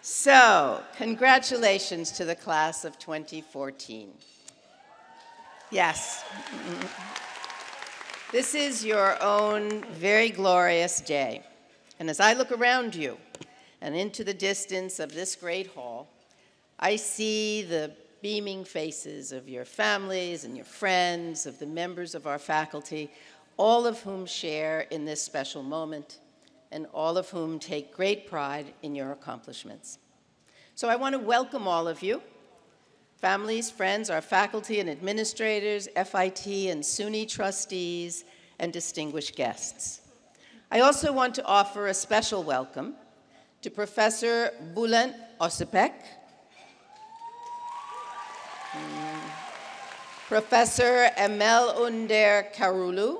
So, congratulations to the class of 2014. Yes. This is your own very glorious day. And as I look around you and into the distance of this great hall, I see the beaming faces of your families and your friends, of the members of our faculty, all of whom share in this special moment, and all of whom take great pride in your accomplishments. So I want to welcome all of you, families, friends, our faculty and administrators, FIT and SUNY trustees, and distinguished guests. I also want to offer a special welcome to Professor Bülent Öztürk, Professor Emel Under Karulu,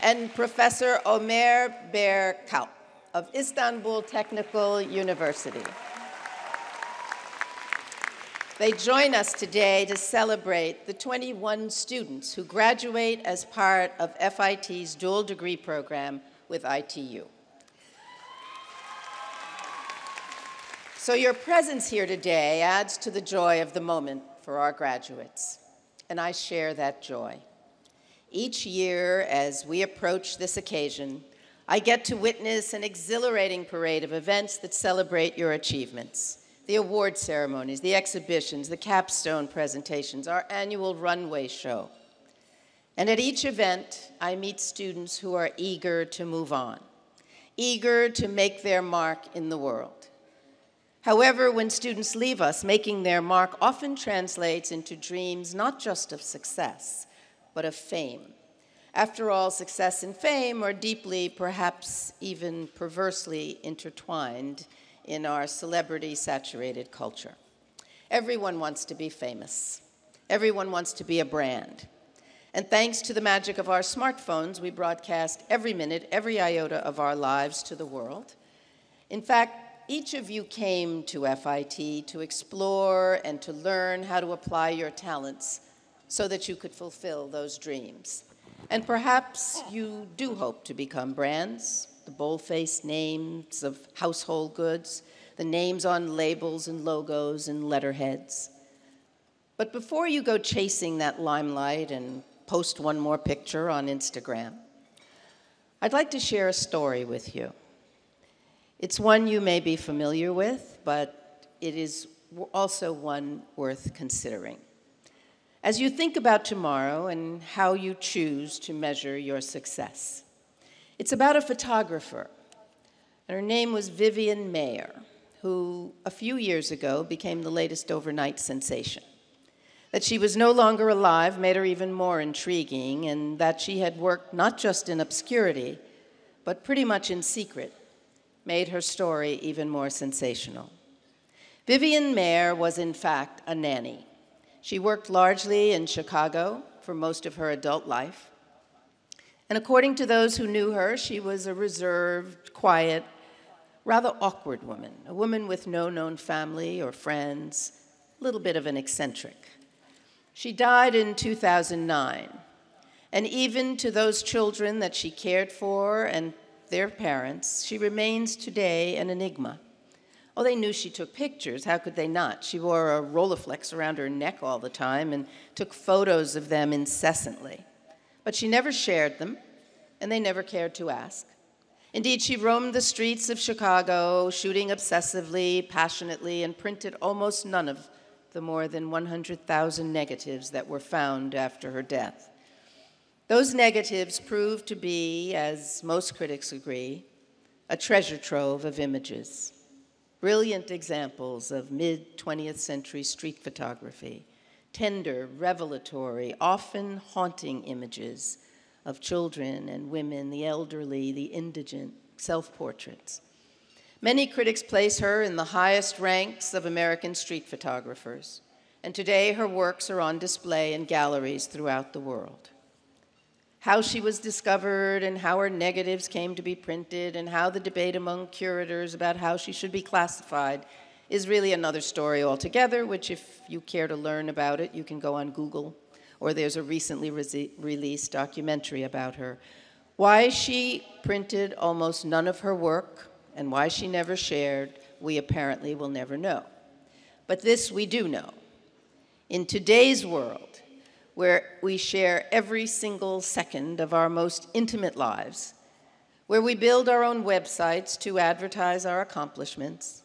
and Professor Ömer Berkalp of Istanbul Technical University. They join us today to celebrate the 21 students who graduate as part of FIT's dual degree program with ITU. So your presence here today adds to the joy of the moment for our graduates, and I share that joy. Each year, as we approach this occasion, I get to witness an exhilarating parade of events that celebrate your achievements. The award ceremonies, the exhibitions, the capstone presentations, our annual runway show. And at each event, I meet students who are eager to move on, eager to make their mark in the world. However, when students leave us, making their mark often translates into dreams not just of success, but of fame. After all, success and fame are deeply, perhaps even perversely intertwined in our celebrity-saturated culture. Everyone wants to be famous. Everyone wants to be a brand. And thanks to the magic of our smartphones, we broadcast every minute, every iota of our lives to the world. In fact, each of you came to FIT to explore and to learn how to apply your talents so that you could fulfill those dreams. And perhaps you do hope to become brands, the bold-faced names of household goods, the names on labels and logos and letterheads. But before you go chasing that limelight and post one more picture on Instagram, I'd like to share a story with you. It's one you may be familiar with, but it is also one worth considering. As you think about tomorrow and how you choose to measure your success, it's about a photographer, and her name was Vivian Maier, who a few years ago became the latest overnight sensation. That she was no longer alive made her even more intriguing, and that she had worked not just in obscurity, but pretty much in secret, made her story even more sensational. Vivian Maier was, in fact, a nanny. She worked largely in Chicago for most of her adult life. And according to those who knew her, she was a reserved, quiet, rather awkward woman, a woman with no known family or friends, a little bit of an eccentric. She died in 2009, and even to those children that she cared for and their parents, she remains today an enigma. Oh, they knew she took pictures. How could they not? She wore a Rolleiflex around her neck all the time and took photos of them incessantly. But she never shared them, and they never cared to ask. Indeed, she roamed the streets of Chicago, shooting obsessively, passionately, and printed almost none of the more than 100,000 negatives that were found after her death. Those negatives proved to be, as most critics agree, a treasure trove of images. Brilliant examples of mid-20th century street photography, tender, revelatory, often haunting images of children and women, the elderly, the indigent, self-portraits. Many critics place her in the highest ranks of American street photographers, and today her works are on display in galleries throughout the world. How she was discovered and how her negatives came to be printed and how the debate among curators about how she should be classified is really another story altogether, which if you care to learn about it, you can go on Google, or there's a recently released documentary about her. Why she printed almost none of her work and why she never shared, we apparently will never know. But this we do know. In today's world, where we share every single second of our most intimate lives, where we build our own websites to advertise our accomplishments,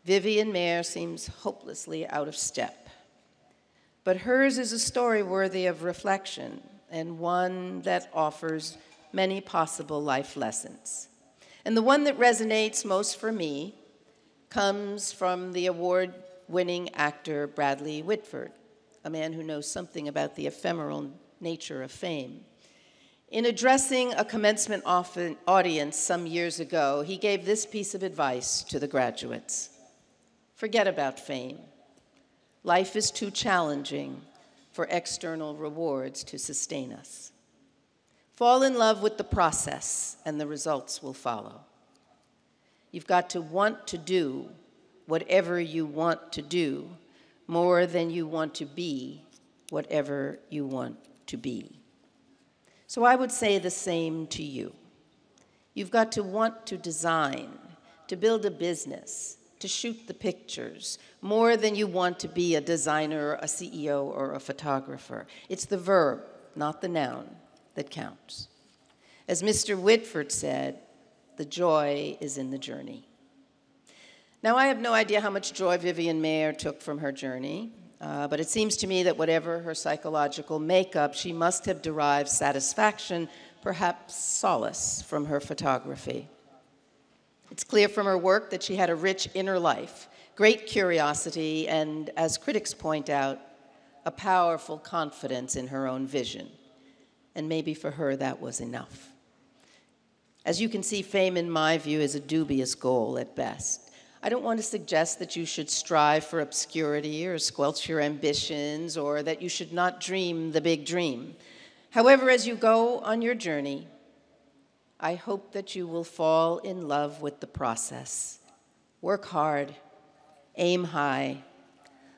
Vivian Maier seems hopelessly out of step. But hers is a story worthy of reflection, and one that offers many possible life lessons. And the one that resonates most for me comes from the award-winning actor Bradley Whitford, a man who knows something about the ephemeral nature of fame. In addressing a commencement audience some years ago, he gave this piece of advice to the graduates. Forget about fame. Life is too challenging for external rewards to sustain us. Fall in love with the process, and the results will follow. You've got to want to do whatever you want to do more than you want to be whatever you want to be. So I would say the same to you. You've got to want to design, to build a business, to shoot the pictures, more than you want to be a designer, a CEO, or a photographer. It's the verb, not the noun, that counts. As Mr. Whitford said, the joy is in the journey. Now, I have no idea how much joy Vivian Maier took from her journey, but it seems to me that whatever her psychological makeup, she must have derived satisfaction, perhaps solace, from her photography. It's clear from her work that she had a rich inner life, great curiosity, and, as critics point out, a powerful confidence in her own vision. And maybe for her that was enough. As you can see, fame, in my view, is a dubious goal at best. I don't want to suggest that you should strive for obscurity or squelch your ambitions, or that you should not dream the big dream. However, as you go on your journey, I hope that you will fall in love with the process. Work hard, aim high.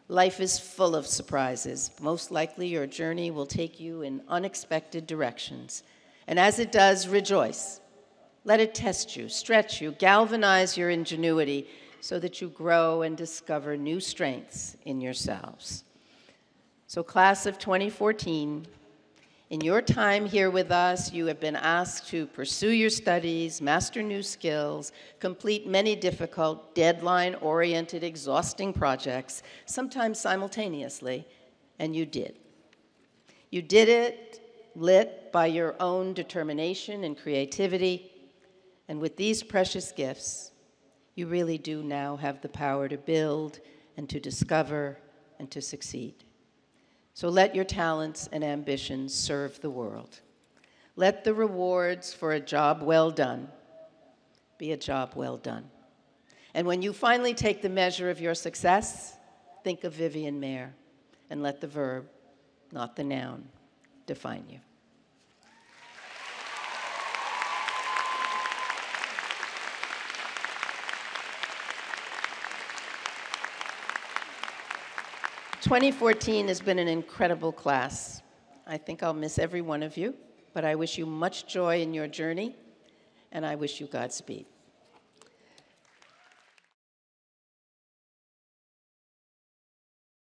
Life is full of surprises. Most likely your journey will take you in unexpected directions. And as it does, rejoice. Let it test you, stretch you, galvanize your ingenuity so that you grow and discover new strengths in yourselves. So, class of 2014, in your time here with us, you have been asked to pursue your studies, master new skills, complete many difficult, deadline-oriented, exhausting projects, sometimes simultaneously, and you did. You did it lit by your own determination and creativity, and with these precious gifts, you really do now have the power to build and to discover and to succeed. So let your talents and ambitions serve the world. Let the rewards for a job well done be a job well done. And when you finally take the measure of your success, think of Vivian Maier and let the verb, not the noun, define you. "2014 has been an incredible class. I think I'll miss every one of you, but I wish you much joy in your journey, and I wish you Godspeed."